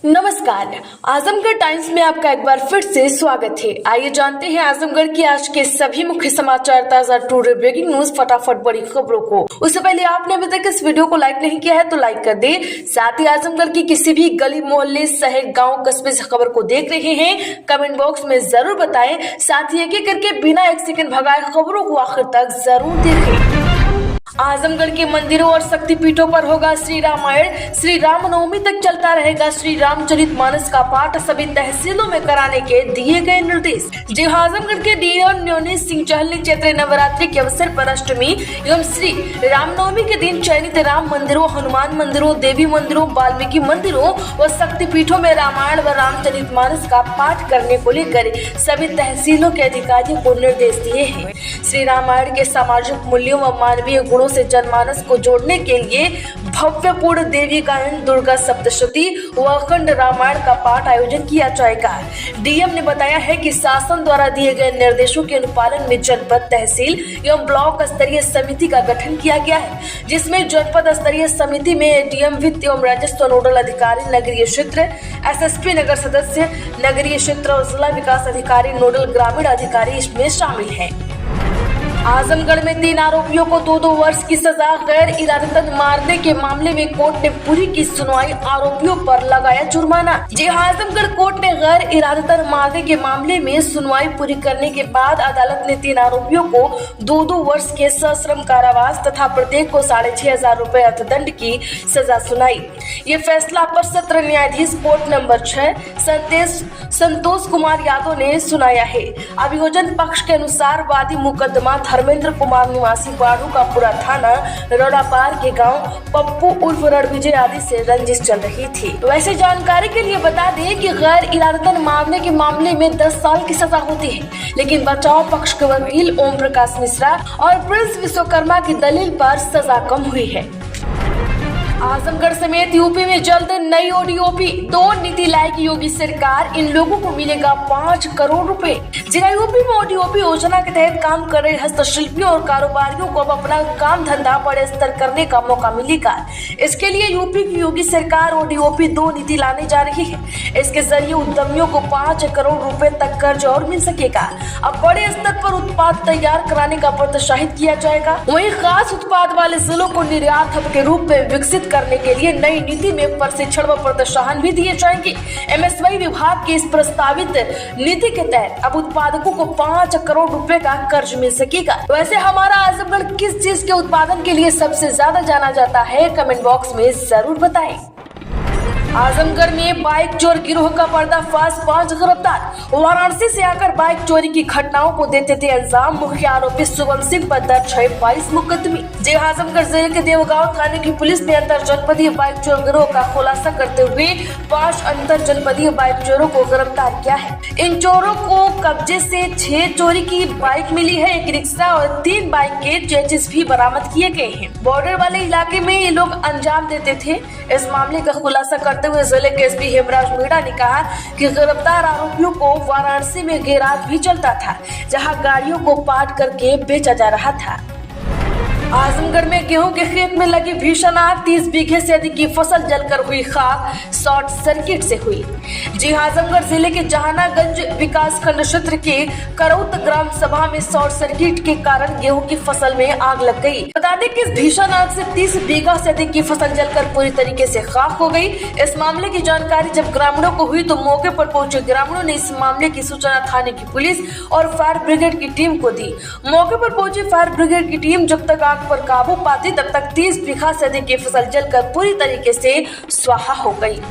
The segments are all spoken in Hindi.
नमस्कार, आजमगढ़ टाइम्स में आपका एक बार फिर से स्वागत है। आइए जानते हैं आजमगढ़ की आज के सभी मुख्य समाचार, ताजा टूडे ब्रेकिंग न्यूज, फटाफट बड़ी खबरों को। उससे पहले आपने अभी तक इस वीडियो को लाइक नहीं किया है तो लाइक कर दे। साथ ही आजमगढ़ की किसी भी गली मोहल्ले शहर गाँव कस्बे से खबर को देख रहे हैं कमेंट बॉक्स में जरूर बताएं। साथ ही एक एक करके बिना एक सेकंड भगाए खबरों को आखिर तक जरूर देखें। आजमगढ़ के मंदिरों और शक्तिपीठों पर होगा श्री रामायण। श्री रामनवमी तक चलता रहेगा श्री रामचरितमानस का पाठ। सभी तहसीलों में कराने के दिए गए निर्देश। जी आजमगढ़ के डीएम न्योनीश सिंह चहल ने चैत्र नवरात्रि के अवसर पर अष्टमी एवं श्री रामनवमी के दिन चयनित राम मंदिरों, हनुमान मंदिरों, देवी मंदिरों, वाल्मीकि मंदिरों व शक्तिपीठों में रामायण व रामचरितमानस का पाठ करने को लेकर सभी तहसीलों के अधिकारियों को निर्देश दिए हैं। श्री रामायण के सामाजिक मूल्यों व मानवीय गुणों से जनमानस को जोड़ने के लिए भव्य पूर्ण देवी गायन, दुर्गा सप्तशती व अखंड रामायण का पाठ आयोजन किया जाएगा। डीएम ने बताया है कि शासन द्वारा दिए गए निर्देशों के अनुपालन में जनपद, तहसील एवं ब्लॉक स्तरीय समिति का गठन किया गया है, जिसमें जनपद स्तरीय समिति में एडीएम, वित्त एवं राजस्व नोडल अधिकारी, नगरीय क्षेत्र एसएसपी, नगर सदस्य, नगरीय क्षेत्र और जिला विकास अधिकारी, नोडल ग्रामीण अधिकारी इसमें शामिल हैं। आजमगढ़ में 3 आरोपियों को 2-2 वर्ष की सजा। गैर इरादतन मारने के मामले में कोर्ट ने पूरी की सुनवाई, आरोपियों पर लगाया जुर्माना। जी आजमगढ़ कोर्ट ने गैर इरादतन मारने के मामले में सुनवाई पूरी करने के बाद अदालत ने 3 आरोपियों को 2-2 वर्ष के सश्रम कारावास तथा प्रत्येक को 6,500 रुपए अर्थदंड की सजा सुनाई। ये फैसला अपर सत्र न्यायाधीश कोर्ट नंबर 6 संतोष कुमार यादव ने सुनाया है। अभियोजन पक्ष के अनुसार वादी मुकदमा धर्मेंद्र कुमार निवासी बाड़ू का पूरा थाना रोडापार के गांव पप्पू उर्फ रणविजय आदि से रंजिश चल रही थी। वैसे जानकारी के लिए बता दें कि गैर इरादतन मारने के मामले में 10 साल की सजा होती है, लेकिन बचाव पक्ष के वकील ओम प्रकाश मिश्रा और प्रिंस विश्वकर्मा की दलील पर सजा कम हुई है। आजमगढ़ समेत यूपी में जल्द नई ओडीओपी 2 नीति लाएगी योगी सरकार। इन लोगों को मिलेगा 5 करोड़ रुपए। जिला यूपी में ओडीओपी योजना के तहत काम कर रहे हस्तशिल्पियों और कारोबारियों को अब अपना काम धंधा बड़े स्तर करने का मौका मिलेगा। इसके लिए यूपी की योगी सरकार ओडीओपी 2 नीति लाने जा रही है। इसके जरिए उद्यमियों को 5 करोड़ रुपए तक कर्ज और मिल सकेगा। अब बड़े स्तर पर उत्पाद तैयार कराने का प्रोत्साहित किया जाएगा। वहीं खास उत्पाद वाले जिलों को निर्यात हब के रूप में विकसित करने के लिए नई नीति में प्रशिक्षण व प्रोत्साहन भी दिए जाएंगे। एमएसवाई विभाग की इस प्रस्तावित नीति के तहत अब उत्पादकों को 5 करोड़ रुपए का कर्ज मिल सकेगा। वैसे हमारा आजमगढ़ किस चीज के उत्पादन के लिए सबसे ज्यादा जाना जाता है, कमेंट बॉक्स में जरूर बताएं। आजमगढ़ में बाइक चोर गिरोह का पर्दाफाश, 5 गिरफ्तार। वाराणसी से आकर बाइक चोरी की घटनाओं को देते थे अंजाम। मुख्य आरोपी शुभम सिंह पर दर्ज है 22 मुकदमे। जी आजमगढ़ जिले के देवगांव थाने की पुलिस ने अंतर जनपदीय बाइक चोर गिरोह का खुलासा करते हुए 5 अंतर जनपदीय बाइक चोरों को गिरफ्तार किया है। इन चोरों को कब्जे से 6 चोरी की बाइक मिली है, 1 रिक्शा और 3 बाइक के चेसिस भी बरामद किए गए हैं। बॉर्डर वाले इलाके में ये लोग अंजाम देते थे। इस मामले का खुलासा करते हुए जिले के एसपी हेमराज मीणा ने कहा कि गिरफ्तार आरोपियों को वाराणसी में गैराज भी चलता था, जहां गाड़ियों को पाट करके बेचा जा रहा था। आजमगढ़ में गेहूं के खेत में लगी भीषण आग, 30 बीघे से अधिक की फसल जलकर हुई खाक, शॉर्ट सर्किट से हुई। जी आजमगढ़ जिले के जहानागंज विकास खंड क्षेत्र के करौत ग्राम सभा में शॉर्ट सर्किट के कारण गेहूं की फसल में आग लग गई। बता दें कि इस भीषण आग से 30 बीघा से अधिक की फसल जलकर पूरी तरीके से खाक हो गई। इस मामले की जानकारी जब ग्रामीणों को हुई तो मौके पर पहुंचे ग्रामीणों ने इस मामले की सूचना थाने की पुलिस और फायर ब्रिगेड की टीम को दी। मौके पर पहुंची फायर ब्रिगेड की टीम जब तक आग पर काबू पाती तब तक 30 बीघा से अधिक की फसल जलकर पूरी तरीके से स्वाहा हो गई।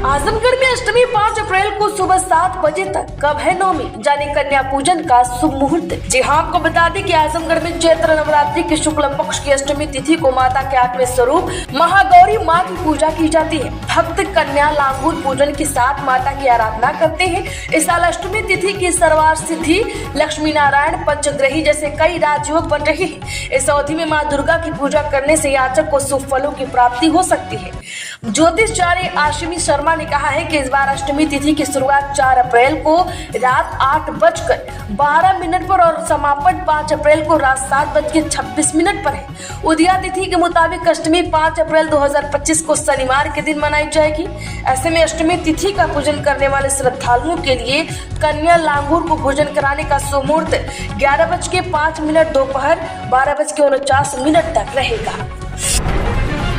आजमगढ़ में अष्टमी 5 अप्रैल को सुबह 7 बजे तक। कब है नवमी, जाने कन्या पूजन का शुभ मुहूर्त। जी हाँ, आपको बता दें कि आजमगढ़ में चैत्र नवरात्रि के शुक्ल पक्ष की अष्टमी तिथि को माता के 8वें स्वरूप महागौरी माँ की पूजा की जाती है। भक्त कन्या लांगूर पूजन के साथ माता की आराधना करते हैं। इस साल अष्टमी तिथि की सर्वार सिद्धि, लक्ष्मी नारायण, पंचग्रही जैसे कई राजयोग बन रहे हैं। इस अवधि में माँ दुर्गा की पूजा करने से याचक को शुभ फलों की प्राप्ति हो सकती है। ज्योतिषाचार्य आशिमी शर्मा शर्मा ने कहा है कि इस बार अष्टमी तिथि की शुरुआत 4 अप्रैल को रात 8:12 पर और समापन 5 अप्रैल को रात 7:26 पर है। उदया तिथि के मुताबिक अष्टमी 5 अप्रैल 2025 को शनिवार के दिन मनाई जाएगी। ऐसे में अष्टमी तिथि का पूजन करने वाले श्रद्धालुओं के लिए कन्या लांगूर को भोजन कराने का सुमुहूर्त 11:05 दोपहर 12:49 तक रहेगा।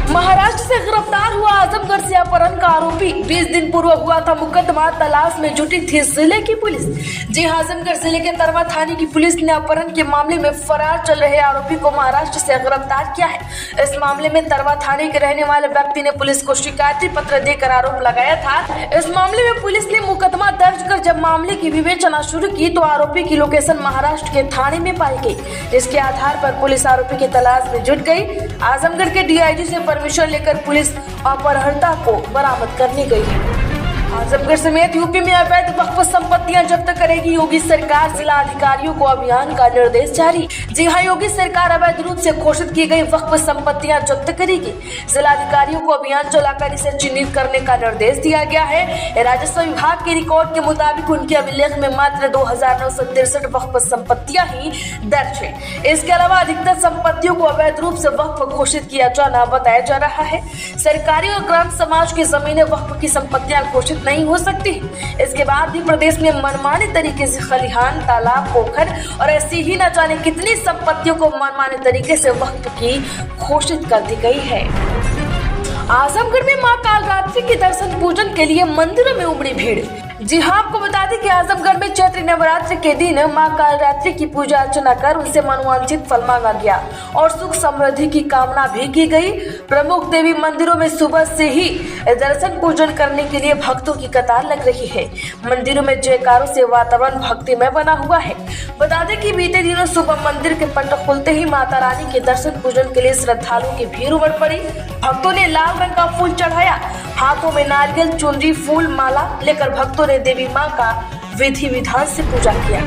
महाराष्ट्र से गिरफ्तार हुआ आजमगढ़ से अपहरण का आरोपी 20 दिन पूर्व हुआ था मुकदमा, तलाश में जुटी थी जिले की पुलिस। जी आजमगढ़ जिले के तरवा थाने की पुलिस ने अपहरण के मामले में फरार चल रहे आरोपी को महाराष्ट्र से गिरफ्तार किया है। इस मामले में तरवा थाने के रहने वाले व्यक्ति ने पुलिस को शिकायती पत्र देकर आरोप लगाया था। इस मामले में पुलिस ने मुकदमा दर्ज कर जब मामले की विवेचना शुरू की तो आरोपी की लोकेशन महाराष्ट्र के थाने में पाई गई, जिसके आधार पर पुलिस आरोपी की तलाश में जुट गई। आजमगढ़ के डीआईजी से परमिशन लेकर पुलिस अपहरणकर्ता को बरामद करने गई है। आजमगढ़ समेत यूपी में अवैध वक्फ संपत्तियां जब्त करेगी योगी सरकार, जिला अधिकारियों को अभियान का निर्देश जारी। जी हां, योगी सरकार अवैध रूप से घोषित की गई वक्फ संपत्तियां जब्त करेगी। जिला अधिकारियों को अभियान चलाकर इसे चिन्हित करने का निर्देश दिया गया है। राजस्व विभाग के रिकॉर्ड के मुताबिक उनके अभिलेख में मात्र 2963 वक्फ संपत्तियां ही दर्ज है। इसके अलावा अधिकतर संपत्तियों को अवैध रूप से वक्फ घोषित किया जाना बताया जा रहा है। सरकारी और ग्राम समाज की जमीनें वक्फ की संपत्तियां घोषित नहीं हो सकती। इसके बाद भी प्रदेश में मनमाने तरीके से खलिहान, तालाब, पोखर और ऐसी ही न जाने कितनी संपत्तियों को मनमाने तरीके से वक्फ की घोषित कर दी गई है। आजमगढ़ में मां कालरात्रि के दर्शन पूजन के लिए मंदिरों में उमड़ी भीड़। जी हाँ, आपको बता दें कि आजमगढ़ में चैत्र नवरात्र के दिन मां कालरात्रि की पूजा अर्चना कर उनसे मनवांछित फल मांगा गया और सुख समृद्धि की कामना भी की गई। प्रमुख देवी मंदिरों में सुबह से ही दर्शन पूजन करने के लिए भक्तों की कतार लग रही है। मंदिरों में जयकारों से वातावरण भक्तिमय बना हुआ है। बता दें कि बीते दिनों सुबह मंदिर के पट खुलते ही माता रानी के दर्शन पूजन के लिए श्रद्धालुओं की भीड़ उमड़ पड़ी। भक्तों ने लाल रंग का फूल चढ़ाया, हाथों में नारियल, चुनरी, फूल माला लेकर भक्तों ने देवी मां का विधि विधान से पूजा किया।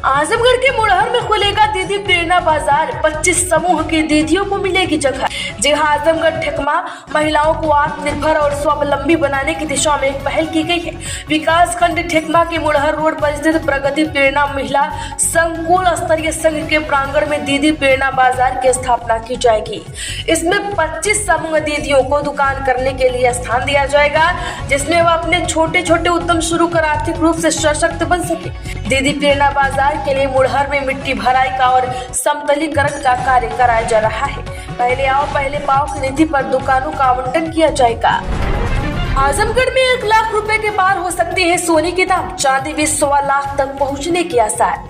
आजमगढ़ के मुड़हर में खुलेगा दीदी प्रेरणा बाजार, 25 समूह की दीदियों को मिलेगी जगह। जी हाँ, आजमगढ़ ठेकमा महिलाओं को आत्मनिर्भर और स्वावलंबी बनाने की दिशा में एक पहल की गई है। विकास खंड ठेकमा के मुड़हर रोड पर स्थित प्रगति प्रेरणा महिला संकुल स्तरीय संघ के प्रांगण में दीदी प्रेरणा बाजार की स्थापना की जाएगी। इसमें 25 समूह दीदियों को दुकान करने के लिए स्थान दिया जाएगा, जिसमें वह अपने छोटे छोटे उद्यम शुरू कर आर्थिक रूप से सशक्त बन सके। दीदी प्रेरणा बाजार के लिए मुड़हर में मिट्टी भराई का और समतलीकरण का कार्य कराया जा रहा है। पहले आओ पहले पाओ की नीति पर दुकानों का आवंटन किया जाएगा। आजमगढ़ में 1 लाख रुपए के पार हो सकते हैं सोने के दाम, चांदी भी 1.25 लाख तक पहुंचने के आसार।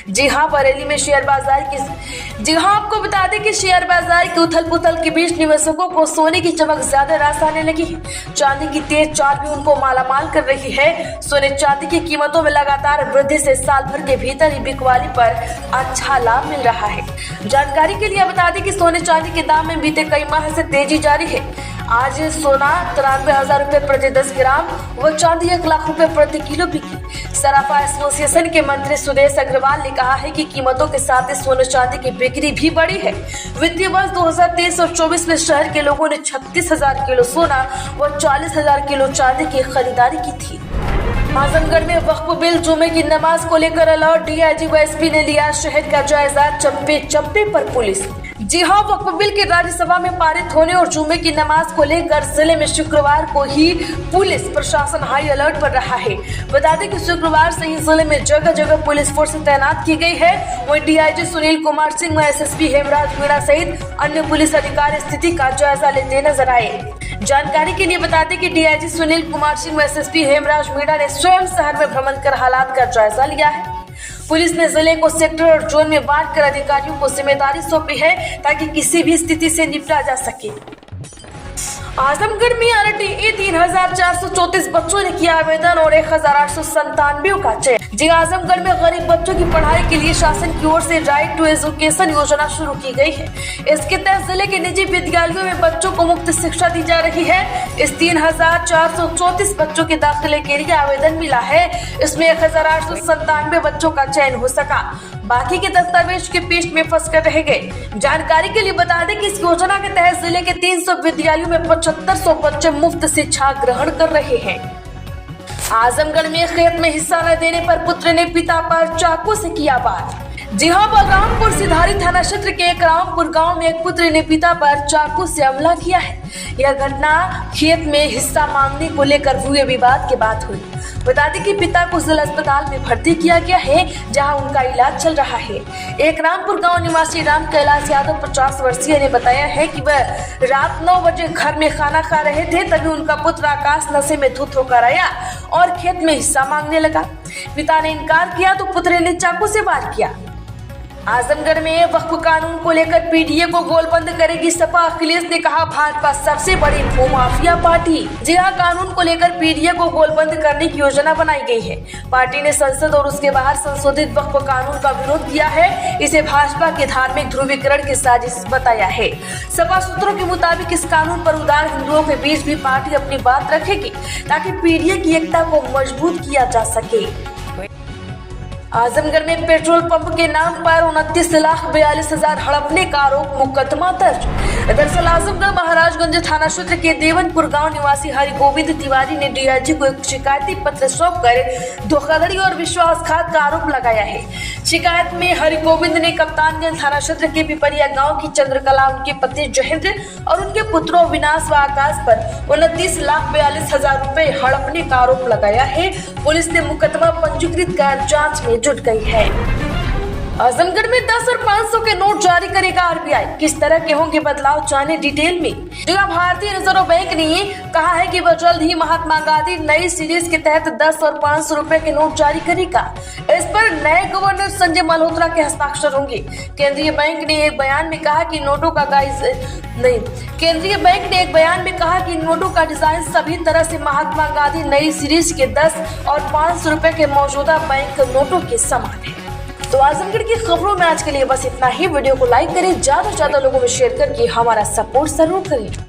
जी हाँ, बरेली में शेयर बाजार की आपको बता दें कि शेयर बाजार के उथल पुथल के बीच निवेशकों को सोने की चमक ज्यादा रास आने लगी है। चांदी की तेज चाल भी उनको मालामाल कर रही है। सोने चांदी की कीमतों में लगातार वृद्धि से साल भर के भीतर ही बिकवाली पर अच्छा लाभ मिल रहा है। जानकारी के लिए बता दें कि सोने चांदी के दाम में बीते कई माह से तेजी जारी है। आज सोना 93,000 रुपए प्रति 10 ग्राम व चांदी 1 लाख रुपए प्रति किलो बिकी। सराफा एसोसिएशन के मंत्री सुदेश अग्रवाल ने कहा है कि कीमतों के साथ ही सोने चांदी की बिक्री भी बढ़ी है। वित्तीय वर्ष 2023 और 24 में शहर के लोगों ने 36,000 किलो सोना व 40,000 किलो चांदी की खरीदारी की थी। आजमगढ़ में वक्फ बिल जुमे की नमाज को लेकर अलर्ट, डीआईजी व एसपी ने लिया शहर का जायजा, चप्पे पर पुलिस। जी हाँ, वक्फ बिल के राज्यसभा में पारित होने और जुमे की नमाज को लेकर जिले में शुक्रवार को ही पुलिस प्रशासन हाई अलर्ट पर रहा है। बता दें कि शुक्रवार से ही जिले में जगह जगह पुलिस फोर्स तैनात की गई है। वहीं डीआईजी सुनील कुमार सिंह व एसएसपी हेमराज मीणा सहित अन्य पुलिस अधिकारी स्थिति का जायजा लेते नजर आए। जानकारी के लिए बता दें कि डीआईजी सुनील कुमार सिंह व एसएसपी हेमराज मीणा ने स्वयं शहर में भ्रमण कर हालात का जायजा लिया है। पुलिस ने जिले को सेक्टर और जोन में बांटकर अधिकारियों को जिम्मेदारी सौंपी है ताकि किसी भी स्थिति से निपटा जा सके। आजमगढ़ में आरटीई 3,434 बच्चों ने किया आवेदन और 1,897 का चयन। जी आजमगढ़ में गरीब बच्चों की पढ़ाई के लिए शासन की ओर से राइट टू एजुकेशन योजना शुरू की गई है। इसके तहत जिले के निजी विद्यालयों में बच्चों को मुफ्त शिक्षा दी जा रही है। इस 3,434 बच्चों के दाखिले के लिए आवेदन मिला है। इसमें 1,897 बच्चों का चयन हो सका, बाकी के दस्तावेज के पेश में फंस कर रह गए। जानकारी के लिए बता दें कि इस योजना के तहत जिले के 300 विद्यालयों में 7500 बच्चे मुफ्त शिक्षा ग्रहण कर रहे हैं। आजमगढ़ में खेत में हिस्सा न देने पर पुत्र ने पिता पर चाकू से किया वार। जी हां, बलरामपुर सिधारी थाना क्षेत्र के रामपुर गांव में एक पुत्र ने पिता पर चाकू से हमला किया है। यह घटना खेत में हिस्सा मांगने को लेकर हुए विवाद के बाद हुई। बता दें कि पिता को जिला अस्पताल में भर्ती किया गया है, जहां उनका इलाज चल रहा है। एक रामपुर गांव निवासी राम कैलाश यादव 50 वर्षीय ने बताया है कि वह रात 9 बजे घर में खाना खा रहे थे, तभी उनका पुत्र आकाश नशे में धुत होकर आया और खेत में हिस्सा मांगने लगा। पिता ने इनकार किया तो पुत्र ने चाकू से वार किया। आजमगढ़ में वक्फ कानून को लेकर पीडीए को गोलबंद करेगी सपा। अखिलेश ने कहा भाजपा सबसे बड़ी भूमाफिया पार्टी। जी हां, कानून को लेकर पीडीए को गोलबंद करने की योजना बनाई गई है। पार्टी ने संसद और उसके बाहर संशोधित वक्फ कानून का विरोध किया है। इसे भाजपा के धार्मिक ध्रुवीकरण की साजिश बताया है। सपा सूत्रों के मुताबिक इस कानून पर उदार हिंदुओं के बीच भी पार्टी अपनी बात रखेगी, ताकि पीडीए की एकता को मजबूत किया जा सके। आजमगढ़ में पेट्रोल पंप के नाम पर 29,42,000 हड़पने का आरोप, मुकदमा दर्ज। दरअसल आजमगढ़ महाराजगंज थाना क्षेत्र के देवनपुर गांव निवासी हरिगोविंद तिवारी ने डीआईजी को एक शिकायती पत्र सौंपकर धोखाधड़ी और विश्वासघात का आरोप लगाया है। शिकायत में हरिगोविंद ने कप्तानगंज थाना क्षेत्र के पिपरिया गाँव की चंद्रकला, उनके पति जहेंद्र और उनके पुत्रों विनाश व आकाश पर 29,42,000 रुपए हड़पने का आरोप लगाया है। पुलिस ने मुकदमा पंजीकृत कर जाँच में जुट गई है। आजमगढ़ में 10 और 500 के नोट जारी करेगा आरबीआई। किस तरह के होंगे बदलाव, जाने डिटेल में। जहां भारतीय रिजर्व बैंक ने कहा है कि वह जल्द ही महात्मा गांधी नई सीरीज के तहत 10 और 500 रुपए के नोट जारी करेगा। इस पर नए गवर्नर संजय मल्होत्रा के हस्ताक्षर होंगे। केंद्रीय बैंक ने एक बयान में कहा कि नोटों का डिजाइन सभी तरह से महात्मा गांधी नई सीरीज के 10 और 500 रुपए के मौजूदा बैंक नोटों के समान है। तो आजमगढ़ की खबरों में आज के लिए बस इतना ही। वीडियो को लाइक करें, ज्यादा से ज्यादा लोगों में शेयर करके हमारा सपोर्ट जरूर करें।